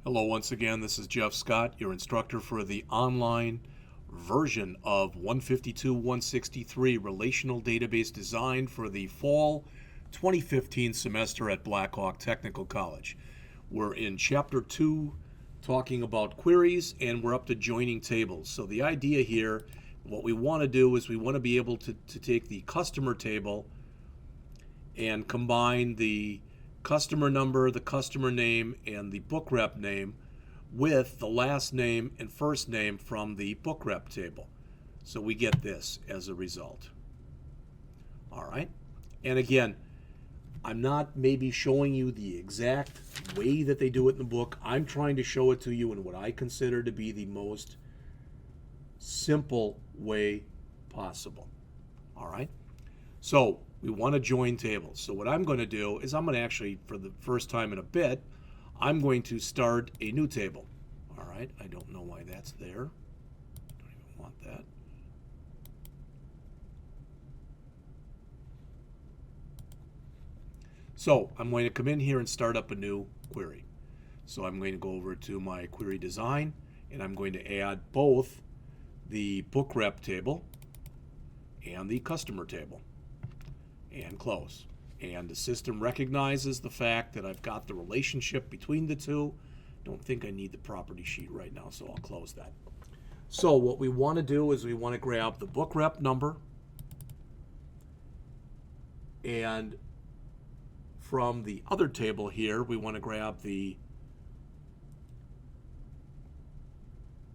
Hello once again, this is Jeff Scott, your instructor for the online version of 152-163 Relational Database Design for the fall 2015 semester at Blackhawk Technical College. We're in Chapter 2 talking about queries, and we're up to joining tables. So the idea here, what we want to do is we want to be able to take the customer table and combine the customer number, the customer name, and the book rep name with the last name and first name from the book rep table. So we get this as a result. All right. And again, I'm not maybe showing you the exact way that they do it in the book. I'm trying to show it to you in what I consider to be the most simple way possible. All right. So we want to join tables. So what I'm going to do is I'm going to actually, for the first time in a bit, I'm going to start a new table. All right, I don't know why that's there. Don't even want that. So I'm going to come in here and start up a new query. So I'm going to go over to my query design, and I'm going to add both the book rep table and the customer table. And close. And the system recognizes the fact that I've got the relationship between the two. Don't think I need the property sheet right now, so I'll close that. So what we want to do is we want to grab the book rep number, and from the other table here, we want to grab the,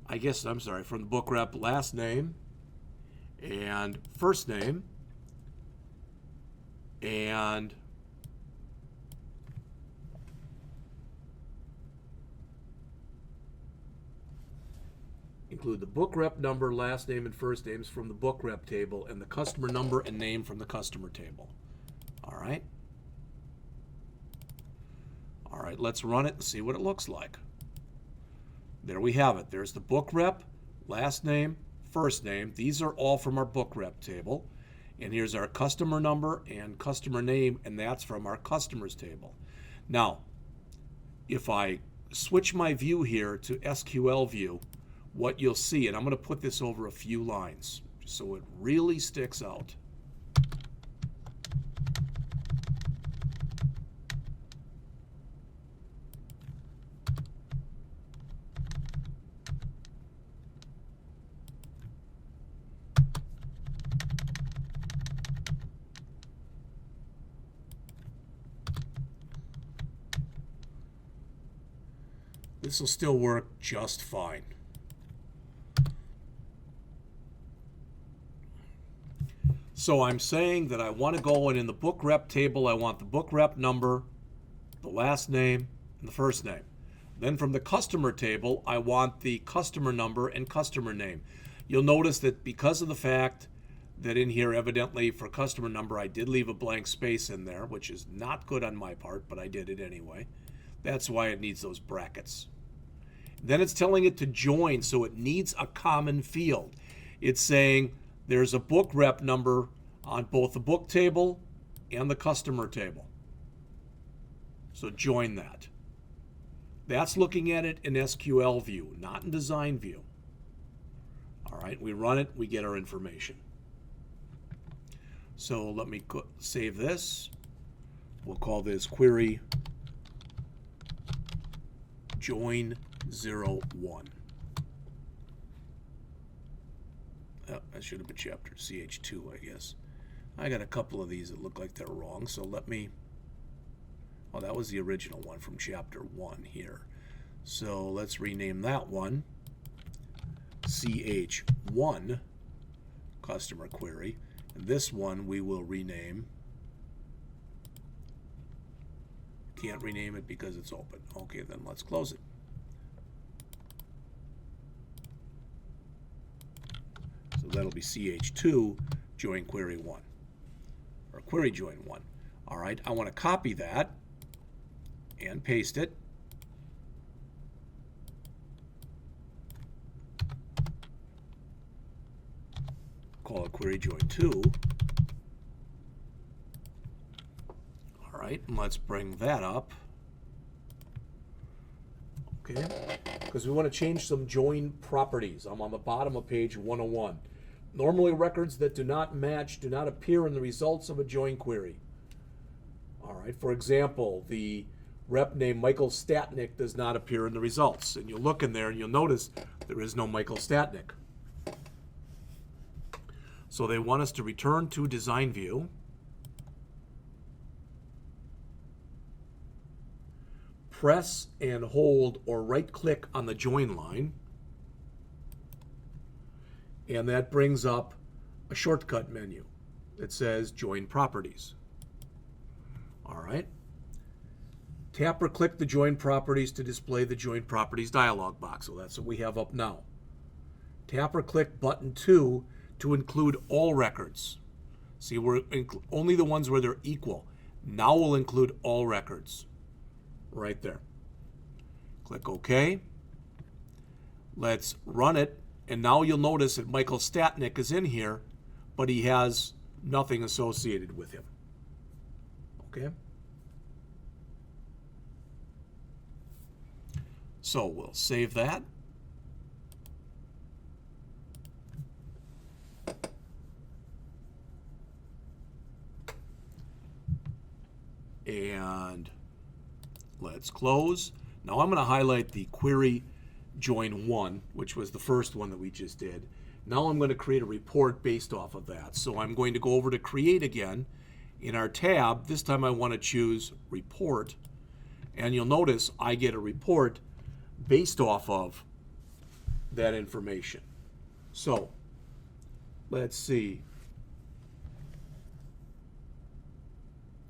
from the book rep last name and first name, and include the book rep number, last name, and first names from the book rep table, and the customer number and name from the customer table. All right. All right, let's run it and see what it looks like. There we have it. There's the book rep, last name, first name. These are all from our book rep table. And here's our customer number and customer name, and that's from our customers table. Now, if I switch my view here to SQL view, what you'll see, and I'm going to put this over a few lines so it really sticks out. This will still work just fine. So I'm saying that I want to go in the book rep table, I want the book rep number, the last name, and the first name. Then from the customer table, I want the customer number and customer name. You'll notice that because of the fact that in here, evidently for customer number, I did leave a blank space in there, which is not good on my part, but I did it anyway. That's why it needs those brackets. Then it's telling it to join, so it needs a common field. It's saying there's a book rep number on both the book table and the customer table. So join that. That's looking at it in SQL view, not in design view. All right, we run it, we get our information. So let me save this. We'll call this query join 01. Oh, that should have been chapter CH2, I guess. I got a couple of these that look like they're wrong, so let me, oh, that was the original one from chapter 1 here. So let's rename that one CH1 customer query, and this one we will rename, can't rename it because it's open. Okay, then let's close it. So that'll be CH2 join query 1, or query join 1. All right, I want to copy that and paste it. Call it query join 2. All right, and let's bring that up. okay? Because we want to change some join properties. I'm on the bottom of page 101. Normally, records that do not match do not appear in the results of a join query. All right, for example, the rep name Michael Statnick does not appear in the results. And you'll look in there and you'll notice there is no Michael Statnick. So they want us to return to design view. Press and hold or right click on the join line. And that brings up a shortcut menu that says join properties. All right. Tap or click the join properties to display the join properties dialog box. So that's what we have up now. Tap or click button 2 to include all records. See, we're only the ones where they're equal. Now we'll include all records. Right there. Click OK. Let's run it. And now you'll notice that Michael Statnick is in here, but he has nothing associated with him. Okay? So we'll save that. And let's close. Now I'm going to highlight the query join 1, which was the first one that we just did. Now I'm going to create a report based off of that. So I'm going to go over to create again. In our tab, this time I want to choose report. And you'll notice I get a report based off of that information. So let's see.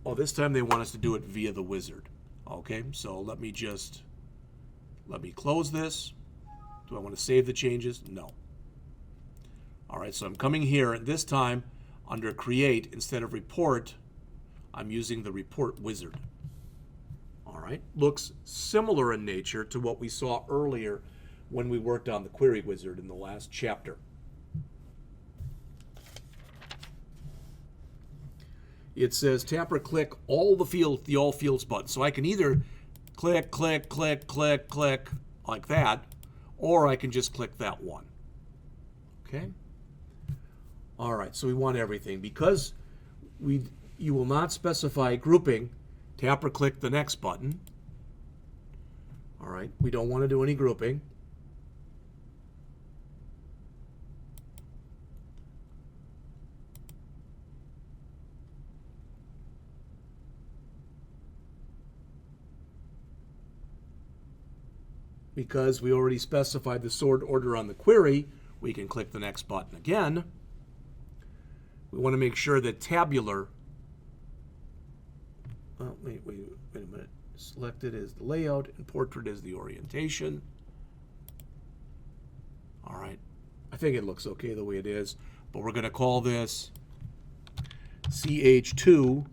Oh, this time they want us to do it via the wizard. Okay, so let me close this. Do I want to save the changes? No. All right, so I'm coming here, and this time under create, instead of report, I'm using the report wizard. All right, looks similar in nature to what we saw earlier when we worked on the query wizard in the last chapter. It says tap or click all the all fields button. So I can either click, click, click, click, click like that, or I can just click that one. Okay? All right, so we want everything. Because you will not specify grouping, tap or click the next button. All right, we don't want to do any grouping. Because we already specified the sort order on the query, we can click the next button again. We want to make sure that tabular, oh, wait a minute. Selected is the layout and portrait is the orientation. All right, I think it looks okay the way it is, but we're going to call this CH2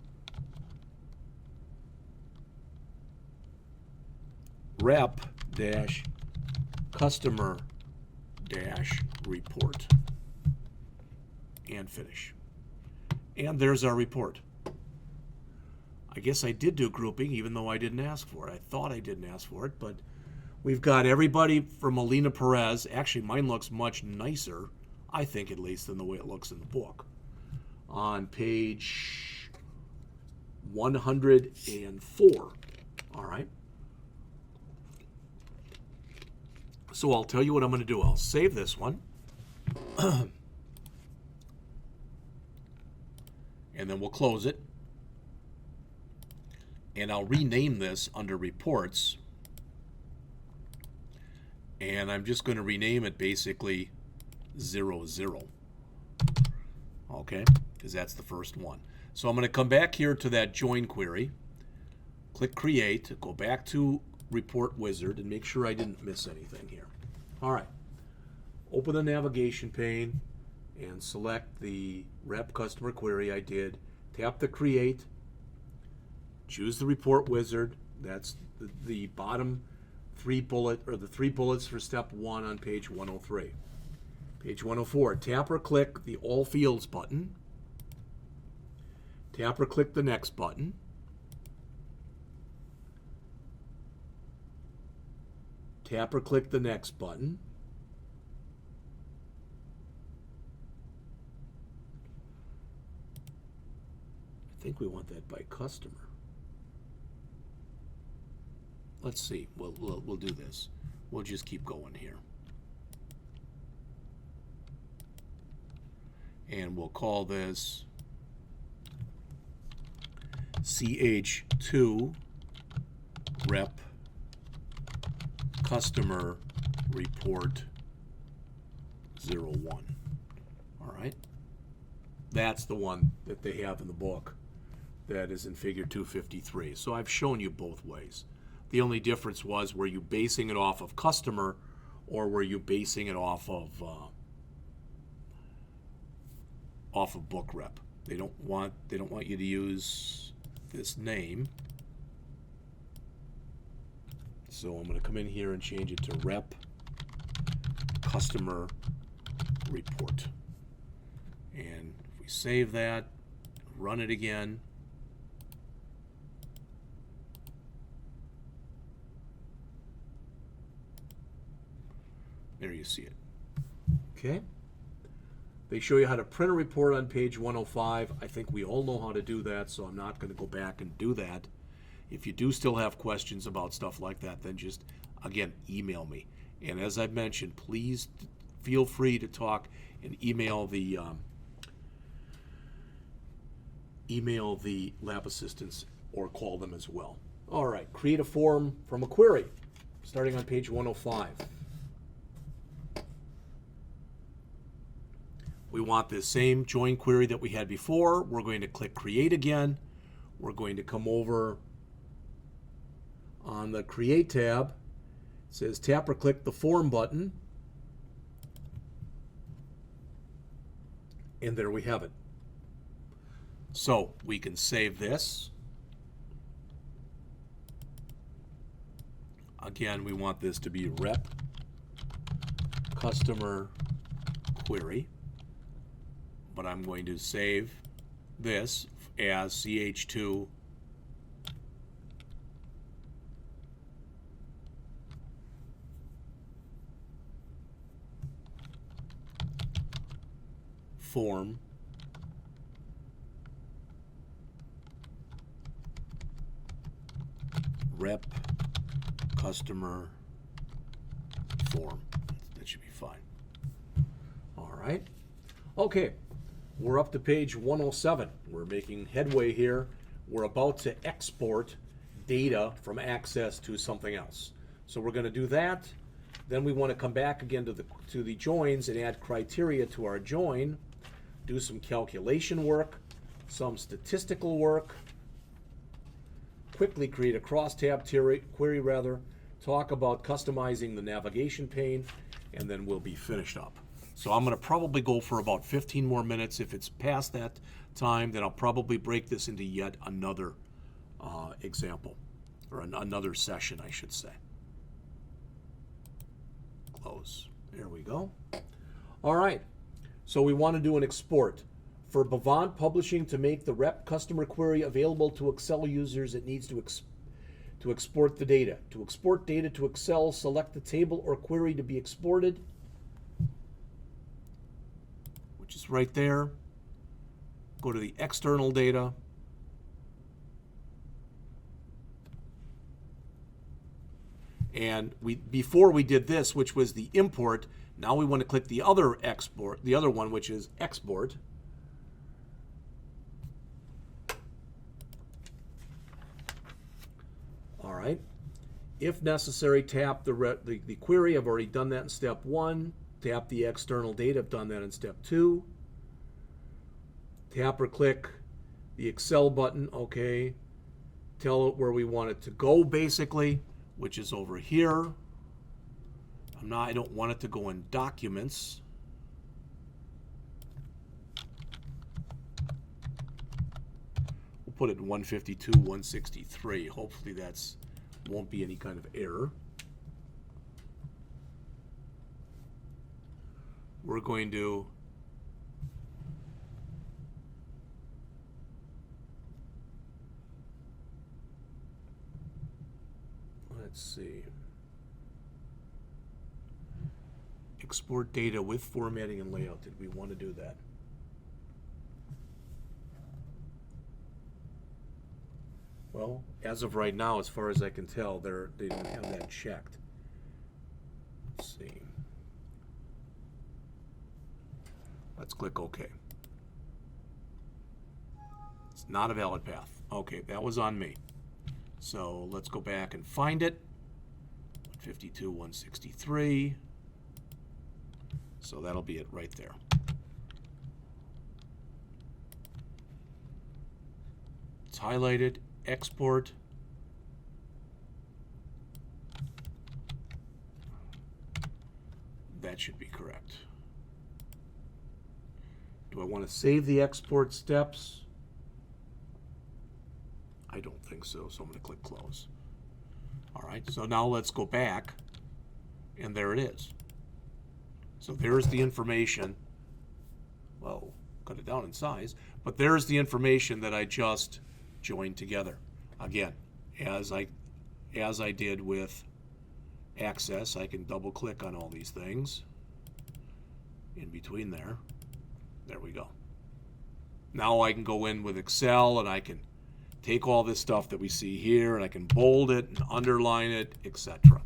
rep dash customer dash report and finish. And there's our report. I guess I did do grouping even though I didn't ask for it. I thought I didn't ask for it, but we've got everybody from Alina Perez. Actually, mine looks much nicer, I think at least, than the way it looks in the book. On page 104. All right. So I'll tell you what I'm going to do. I'll save this one. And then we'll close it. And I'll rename this under reports. And I'm just going to rename it basically 00. Okay, because that's the first one. So I'm going to come back here to that join query. Click create, go back to report wizard and make sure I didn't miss anything here. All right, open the navigation pane and select the rep customer query I did. Tap the create, choose the report wizard. That's the bottom three bullets for step 1 on page 103. Page 104, tap or click the all fields button. Tap or click the next button. Tap or click the next button. I think we want that by customer. Let's see. We'll do this. We'll just keep going here. And we'll call this CH2 rep customer report 01. All right. That's the one that they have in the book that is in figure 253. So I've shown you both ways. The only difference was, were you basing it off of customer or were you basing it off of book rep? They don't want you to use this name. So I'm going to come in here and change it to rep customer report. And if we save that, run it again, there you see it. Okay. They show you how to print a report on page 105. I think we all know how to do that, so I'm not going to go back and do that. If you do still have questions about stuff like that, then just, again, email me. And as I've mentioned, please feel free to talk and email the lab assistants or call them as well. All right, create a form from a query, starting on page 105. We want the same join query that we had before. We're going to click Create again. We're going to come over on the Create tab. It says tap or click the Form button. And there we have it. So we can save this. Again, we want this to be rep customer query. But I'm going to save this as CH2 form rep customer form. That should be fine. All right. Okay. We're up to page 107. We're making headway here. We're about to export data from Access to something else. So we're going to do that. Then we want to come back again to the joins and add criteria to our join, do some calculation work, some statistical work, quickly create a crosstab query, talk about customizing the navigation pane, and then we'll be finished up. So I'm going to probably go for about 15 more minutes. If it's past that time, then I'll probably break this into yet another example, or another session, I should say. Close. There we go. All right. So we want to do an export. For Bavant Publishing to make the rep customer query available to Excel users, it needs to export the data. To export data to Excel, select the table or query to be exported, which is right there. Go to the external data. And before we did this, which was the import, now we want to click the other export, the other one, which is export. All right. If necessary, tap the query. I've already done that in step 1. Tap the external data. I've done that in step 2. Tap or click the Excel button. Okay. Tell it where we want it to go, basically, which is over here. I don't want it to go in Documents. We'll put it in 152, 163. Hopefully that's won't be any kind of error. We're going to let's see. Export data with formatting and layout. Did we want to do that? Well, as of right now, as far as I can tell, they don't have that checked. Let's see. Let's click OK. It's not a valid path. Okay, that was on me. So let's go back and find it. 152, 163. So that'll be it right there. It's highlighted. Export. That should be correct. Do I want to save the export steps? I don't think so, so I'm going to click close. All right, so now let's go back, and there it is. So there's the information. Well, cut it down in size, but there's the information that I just joined together. Again, as I did with Access, I can double click on all these things in between there. There we go. Now I can go in with Excel and I can take all this stuff that we see here and I can bold it and underline it, etc.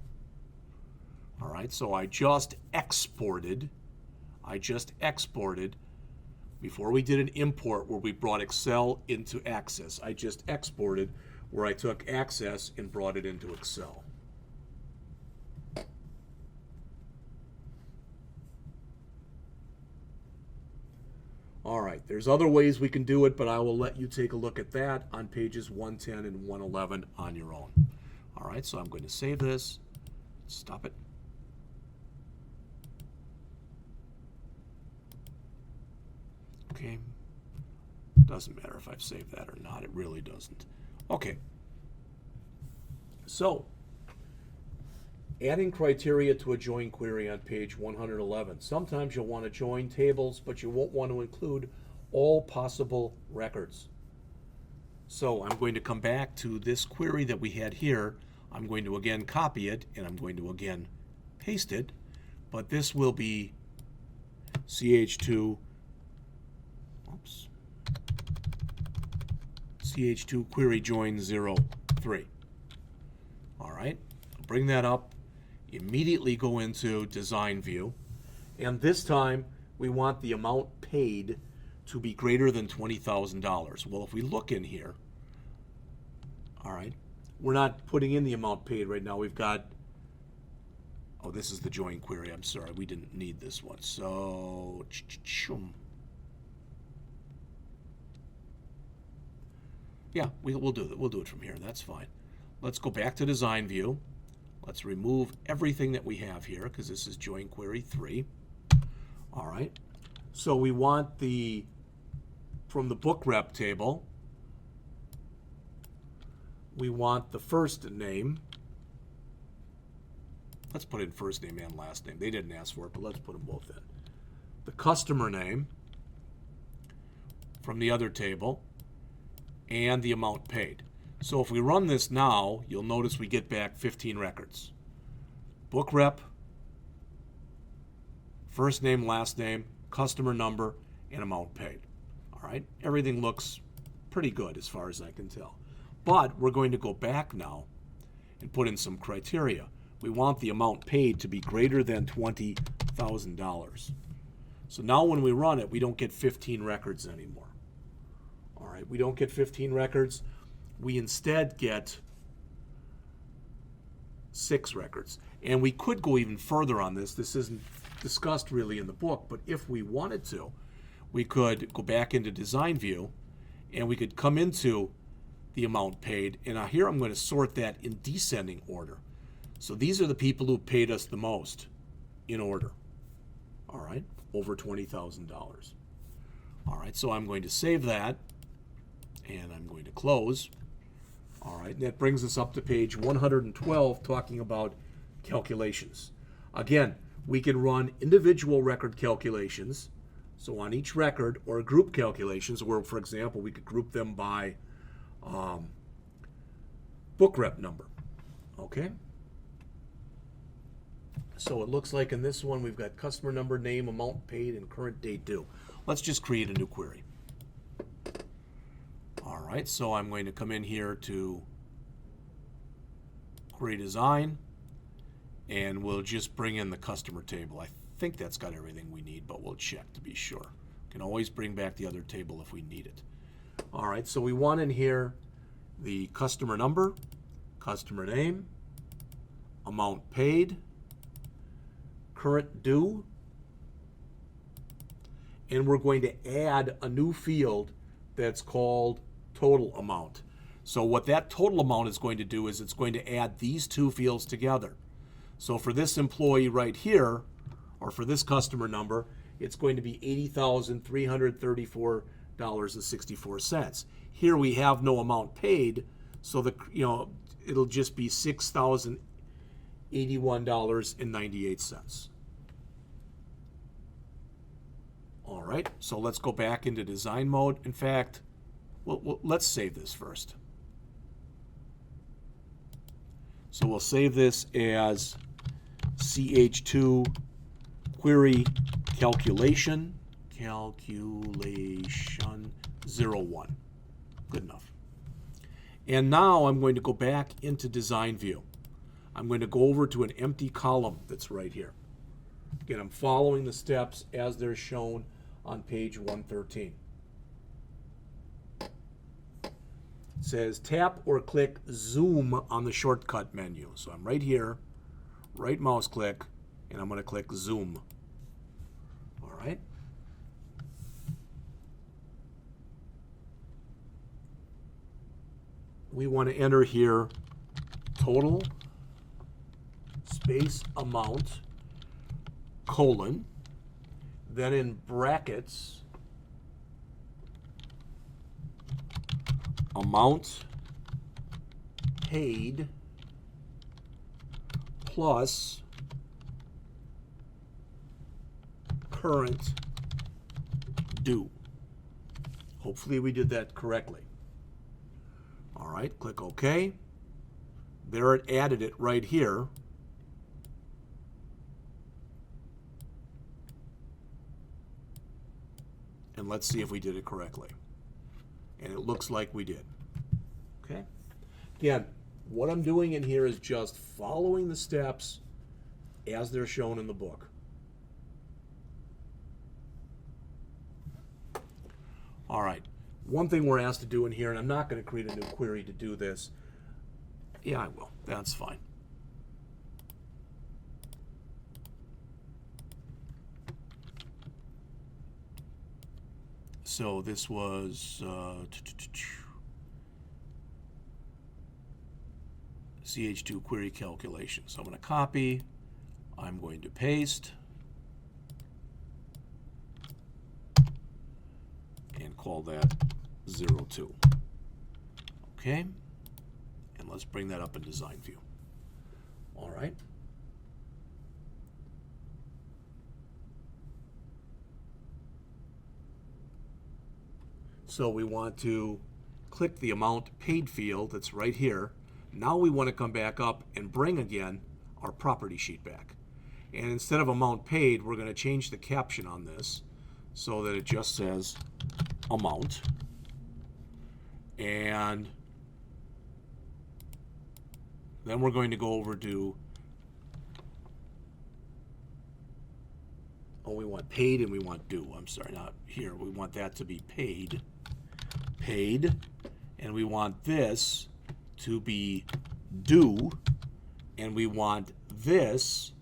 All right, so I just exported before we did an import where we brought Excel into Access. I just exported where I took Access and brought it into Excel. All right, there's other ways we can do it, but I will let you take a look at that on pages 110 and 111 on your own. All right, so I'm going to save this, stop it. Okay, doesn't matter if I've saved that or not, it really doesn't. Okay, so adding criteria to a join query on page 111. Sometimes you'll want to join tables, but you won't want to include all possible records. So I'm going to come back to this query that we had here. I'm going to again copy it, and I'm going to again paste it, but this will be CH2, CH2 query join 03. All right, bring that up. Immediately go into design view, and this time we want the amount paid to be greater than $20,000. Well, if we look in here, all right, we're not putting in the amount paid right now. We've got, oh, this is the join query. I'm sorry, we didn't need this one. So yeah, we'll do it. We'll do it from here. That's fine. Let's go back to design view. Let's remove everything that we have here because this is join query 3. All right. So we want from the book rep table, we want the first name. Let's put in first name and last name. They didn't ask for it, but let's put them both in. The customer name from the other table and the amount paid. So if we run this now, you'll notice we get back 15 records. Book rep, first name, last name, customer number, and amount paid. All right, everything looks pretty good as far as I can tell. But we're going to go back now and put in some criteria. We want the amount paid to be greater than $20,000. So now when we run it, we don't get 15 records anymore. All right, we don't get 15 records. We instead get 6 records. And we could go even further on this. This isn't discussed really in the book, but if we wanted to, we could go back into design view and we could come into the amount paid. And now here I'm going to sort that in descending order. So these are the people who paid us the most in order. All right, over $20,000. All right, so I'm going to save that and I'm going to close. All right, and that brings us up to page 112 talking about calculations. Again, we can run individual record calculations. So on each record, or group calculations, where, for example, we could group them by book rep number. Okay? So it looks like in this one we've got customer number, name, amount paid, and current date due. Let's just create a new query. All right, so I'm going to come in here to query design, and we'll just bring in the customer table. I think that's got everything we need, but we'll check to be sure. Can always bring back the other table if we need it. All right, so we want in here the customer number, customer name, amount paid, current due, and we're going to add a new field that's called total amount. So what that total amount is going to do is it's going to add these two fields together. So for this employee right here, or for this customer number, it's going to be $80,334.64. Here we have no amount paid, so it'll just be $6,081.98. All right, so let's go back into design mode. In fact, let's save this first. So we'll save this as CH2 query calculation 01. Good enough. And now I'm going to go back into design view. I'm going to go over to an empty column that's right here. Again, I'm following the steps as they're shown on page 113. It says tap or click zoom on the shortcut menu. So I'm right here, right mouse click, and I'm going to click zoom. All right. We want to enter here total space amount colon, then in brackets amount paid plus current due. Hopefully we did that correctly. All right, click OK. There it added it right here. And let's see if we did it correctly. And it looks like we did. Okay. Again, what I'm doing in here is just following the steps as they're shown in the book. All right. One thing we're asked to do in here, and I'm not going to create a new query to do this. Yeah, I will. That's fine. So this was CH2 query calculation. So I'm going to copy. I'm going to paste. And call that 02. Okay. And let's bring that up in design view. All right. So we want to click the amount paid field that's right here. Now we want to come back up and bring again our property sheet back. And instead of amount paid, we're going to change the caption on this so that it just says amount. And then we're going to go over to, we want paid and we want due. I'm sorry, not here. We want that to be paid. Paid. And we want this to be due. And we want this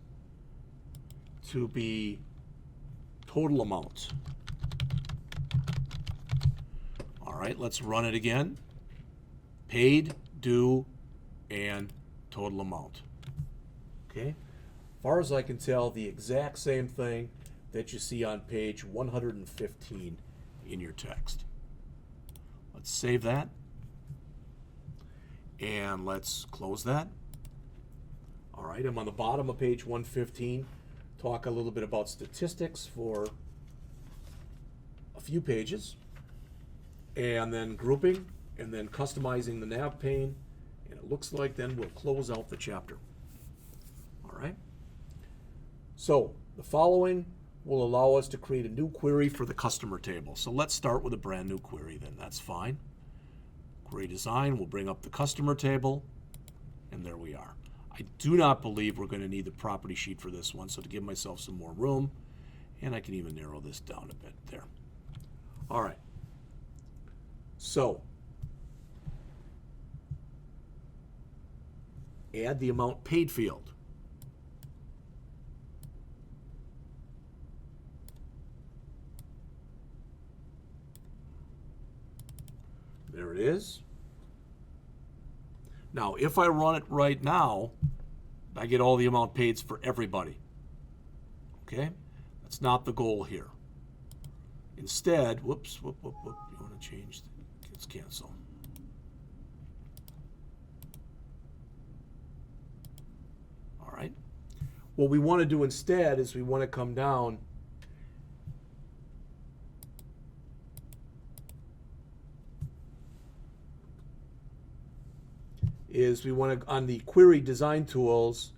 to be total amount. All right, let's run it again. Paid, due, and total amount. Okay. As far as I can tell, the exact same thing that you see on page 115 in your text. Let's save that. And let's close that. All right, I'm on the bottom of page 115. Talk a little bit about statistics for a few pages. And then grouping, and then customizing the nav pane. And it looks like then we'll close out the chapter. All right. So the following will allow us to create a new query for the customer table. So let's start with a brand new query then. That's fine. Query design will bring up the customer table, and there we are. I do not believe we're going to need the property sheet for this one, so to give myself some more room, and I can even narrow this down a bit there. All right. So add the amount paid field. There it is. Now, if I run it right now, I get all the amount paid for everybody. Okay? That's not the goal here. Instead, whoops, you want to change, let's cancel. All right. What we want to do instead is we want to come down on the query design tools,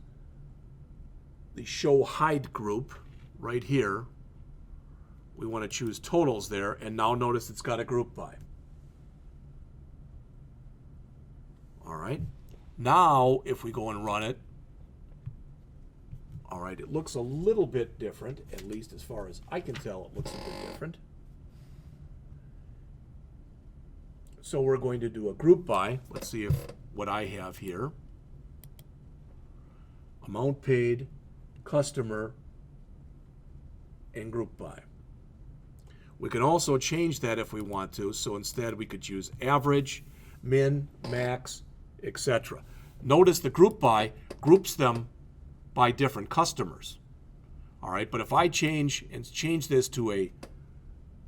the show hide group right here, we want to choose totals there, and now notice it's got a group by. All right. Now, if we go and run it, all right, it looks a little bit different, at least as far as I can tell, it looks a bit different. So we're going to do a group by. Let's see if what I have here. Amount paid, customer, and group by. We can also change that if we want to. So instead we could choose average, min, max, etc. Notice the group by groups them by different customers. All right, but if I change this to a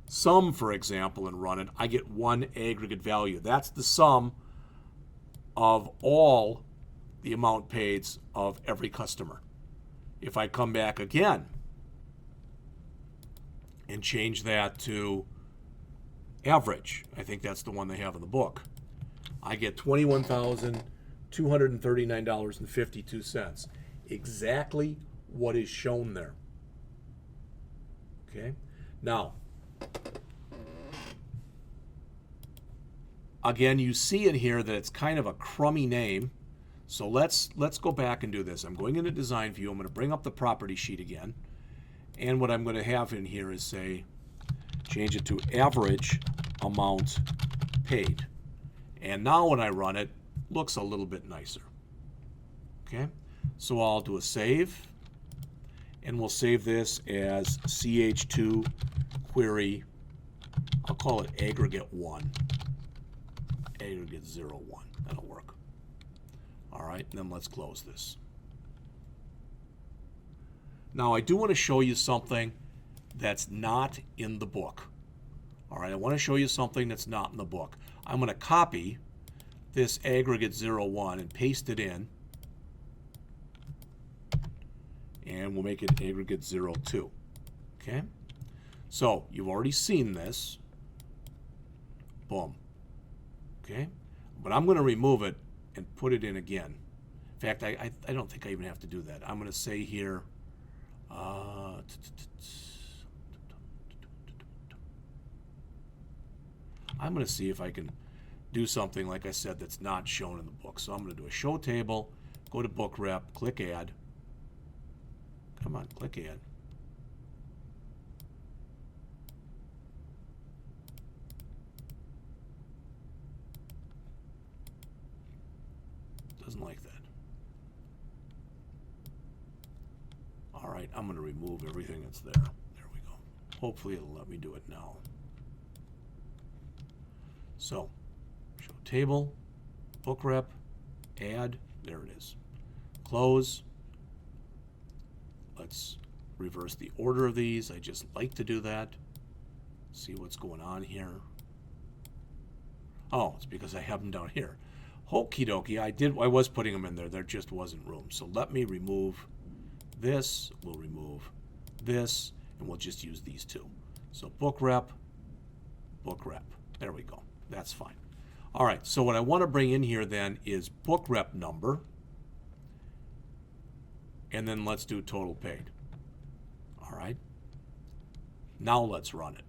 sum, for example, and run it, I get one aggregate value. That's the sum of all the amount paid of every customer. If I come back again and change that to average, I think that's the one they have in the book, I get $21,239.52. Exactly what is shown there. Okay? Now, again, you see in here that it's kind of a crummy name. So let's go back and do this. I'm going into design view. I'm going to bring up the property sheet again. And what I'm going to have in here is say, change it to average amount paid. And now when I run it, looks a little bit nicer. Okay? So I'll do a save. And we'll save this as ch2 query. I'll call it aggregate 1. Aggregate 01. That'll work. All right, and then let's close this. Now I do want to show you something that's not in the book. All right, I want to show you something that's not in the book. I'm going to copy this aggregate 01 and paste it in. And we'll make it aggregate 02. Okay? So you've already seen this. Boom. Okay? But I'm going to remove it and put it in again. In fact, I don't think I even have to do that. I'm going to say here, I'm going to see if I can do something, like I said, that's not shown in the book. So I'm going to do a show table, go to book rep, click add. Come on, click add. Doesn't like that. All right, I'm going to remove everything that's there. There we go. Hopefully it'll let me do it now. So, show table, book rep, add, there it is. Close. Let's reverse the order of these. I just like to do that. See what's going on here. Oh, it's because I have them down here. Okie dokie, I was putting them in there. There just wasn't room. So let me remove this. We'll remove this, and we'll just use these two. So book rep. There we go. That's fine. All right, so what I want to bring in here then is book rep number, and then let's do total paid. All right. Now let's run it.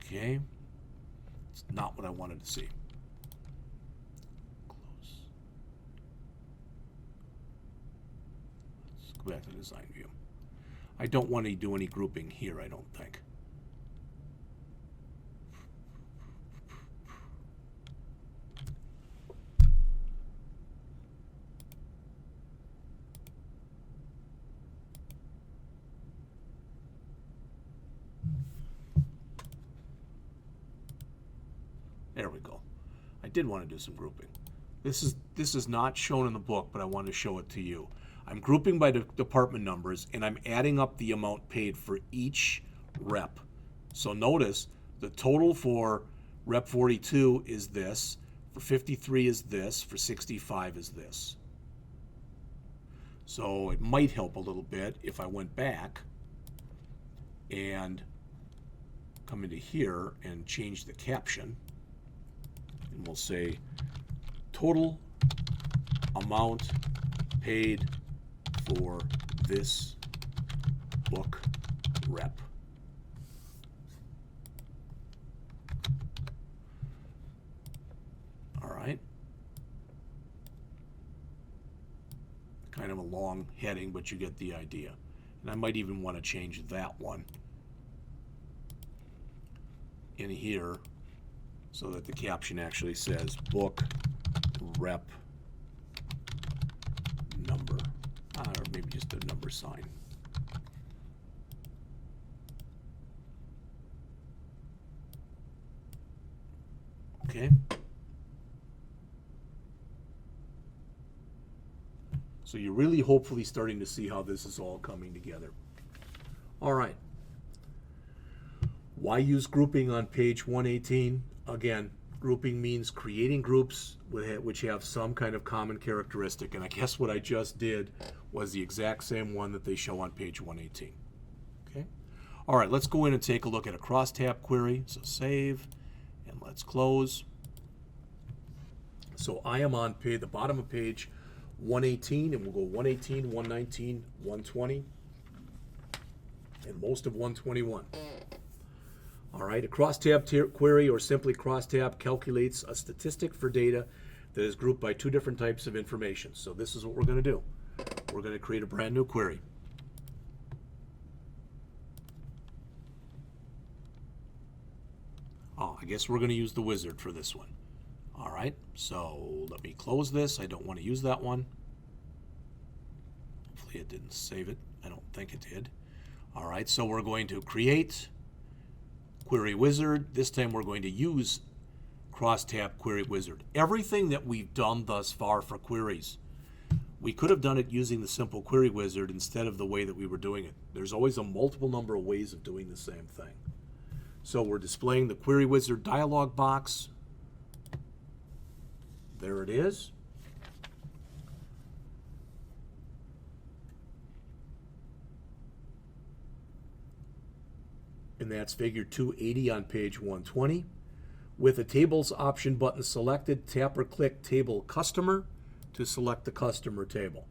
Okay. It's not what I wanted to see. Close. Let's go back to the design view. I don't want to do any grouping here, I don't think. There we go. I did want to do some grouping. This is not shown in the book, but I want to show it to you. I'm grouping by the department numbers, and I'm adding up the amount paid for each rep. So notice the total for rep 42 is this, for 53 is this, for 65 is this. So it might help a little bit if I went back and come into here and change the caption. And we'll say total amount paid for this book rep. All right. Kind of a long heading, but you get the idea. And I might even want to change that one in here so that the caption actually says book rep number, or maybe just a number sign. Okay. So you're really hopefully starting to see how this is all coming together. All right. Why use grouping on page 118? Again, grouping means creating groups which have some kind of common characteristic, and I guess what I just did was the exact same one that they show on page 118. Okay. All right, let's go in and take a look at a crosstab query. So save, and let's close. So I am on the bottom of page 118, and we'll go 118, 119, 120, and most of 121. All right, a crosstab query, or simply crosstab, calculates a statistic for data that is grouped by two different types of information. So this is what we're going to do. We're going to create a brand new query. Oh, I guess we're going to use the wizard for this one. All right, so let me close this. I don't want to use that one. Hopefully it didn't save it. I don't think it did. All right, so we're going to create Query Wizard. This time we're going to use crosstab Query Wizard. Everything that we've done thus far for queries, we could have done it using the simple Query Wizard instead of the way that we were doing it. There's always a multiple number of ways of doing the same thing. So we're displaying the Query Wizard dialog box. There it is. And that's figure 280 on page 120. With the Tables option button selected, tap or click Table Customer to select the customer table.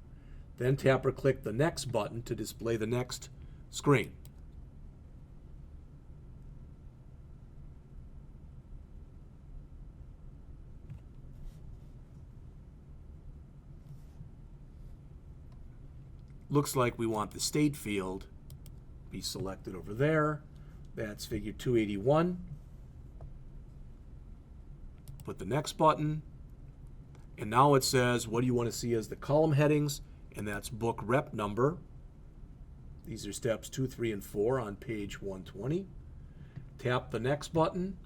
Then tap or click the Next button to display the next screen. Looks like we want the state field be selected over there. That's figure 281. Put the next button, and now it says, what do you want to see as the column headings? And that's book rep number. These are steps 2, 3, and 4 on page 120. Tap the next button.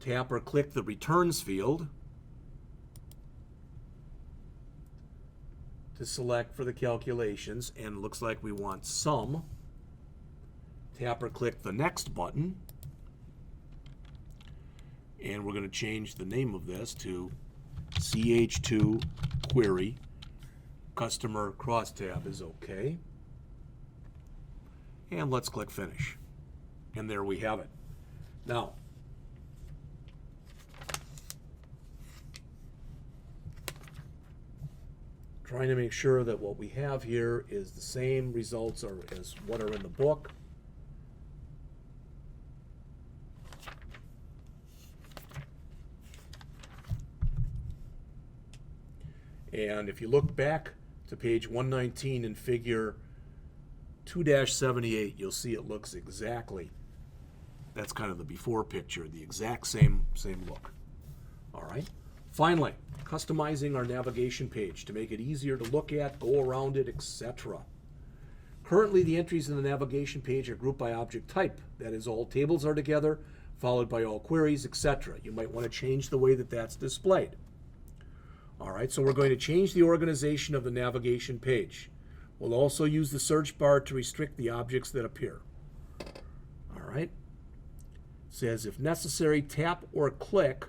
Tap or click the returns field to select for the calculations, and it looks like we want sum. Tap or click the next button, and we're going to change the name of this to CH2 query. Customer crosstab is okay. And let's click finish. And there we have it. Now, trying to make sure that what we have here is the same results as what are in the book. And if you look back to page 119 in figure 2-78, you'll see it looks exactly, that's kind of the before picture, the exact same look. All right. Finally, customizing our navigation page to make it easier to look at, go around it, etc. Currently, the entries in the navigation page are grouped by object type. That is, all tables are together, followed by all queries, etc. You might want to change the way that that's displayed. All right, so we're going to change the organization of the navigation page. We'll also use the search bar to restrict the objects that appear. All right. It says, if necessary, tap or click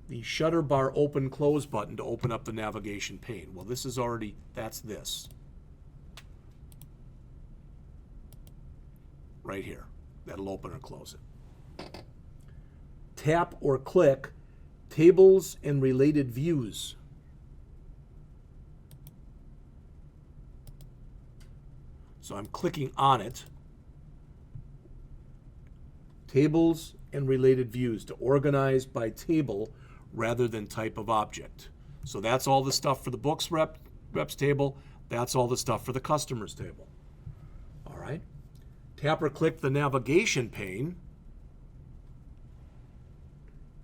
the shutter bar open close button to open up the navigation pane. Well, this is already, that's this. Right here. That'll open or close it. Tap or click tables and related views. So I'm clicking on it. Tables and related views to organize by table rather than type of object. So that's all the stuff for the books reps table. That's all the stuff for the customers table. All right. Tap or click the navigation pane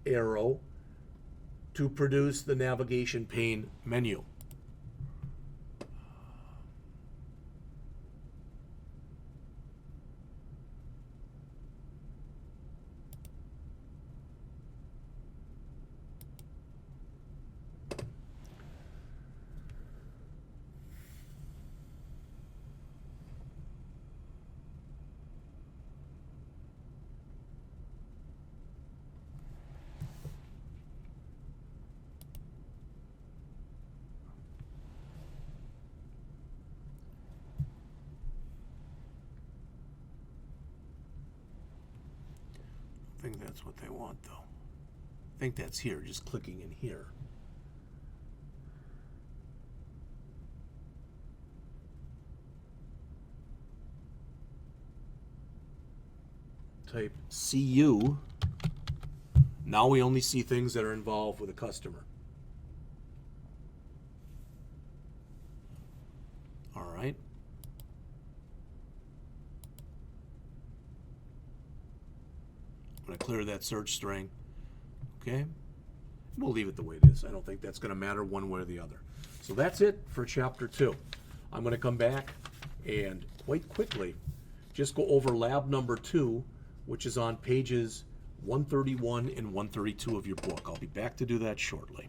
arrow to produce the navigation pane menu. I think that's what they want, though. I think that's here, just clicking in here. Type CU. Now we only see things that are involved with a customer. All right. I'm going to clear that search string. Okay. We'll leave it the way it is. I don't think that's going to matter one way or the other. So that's it for Chapter 2. I'm going to come back and quite quickly just go over lab number 2, which is on pages 131 and 132 of your book. I'll be back to do that shortly.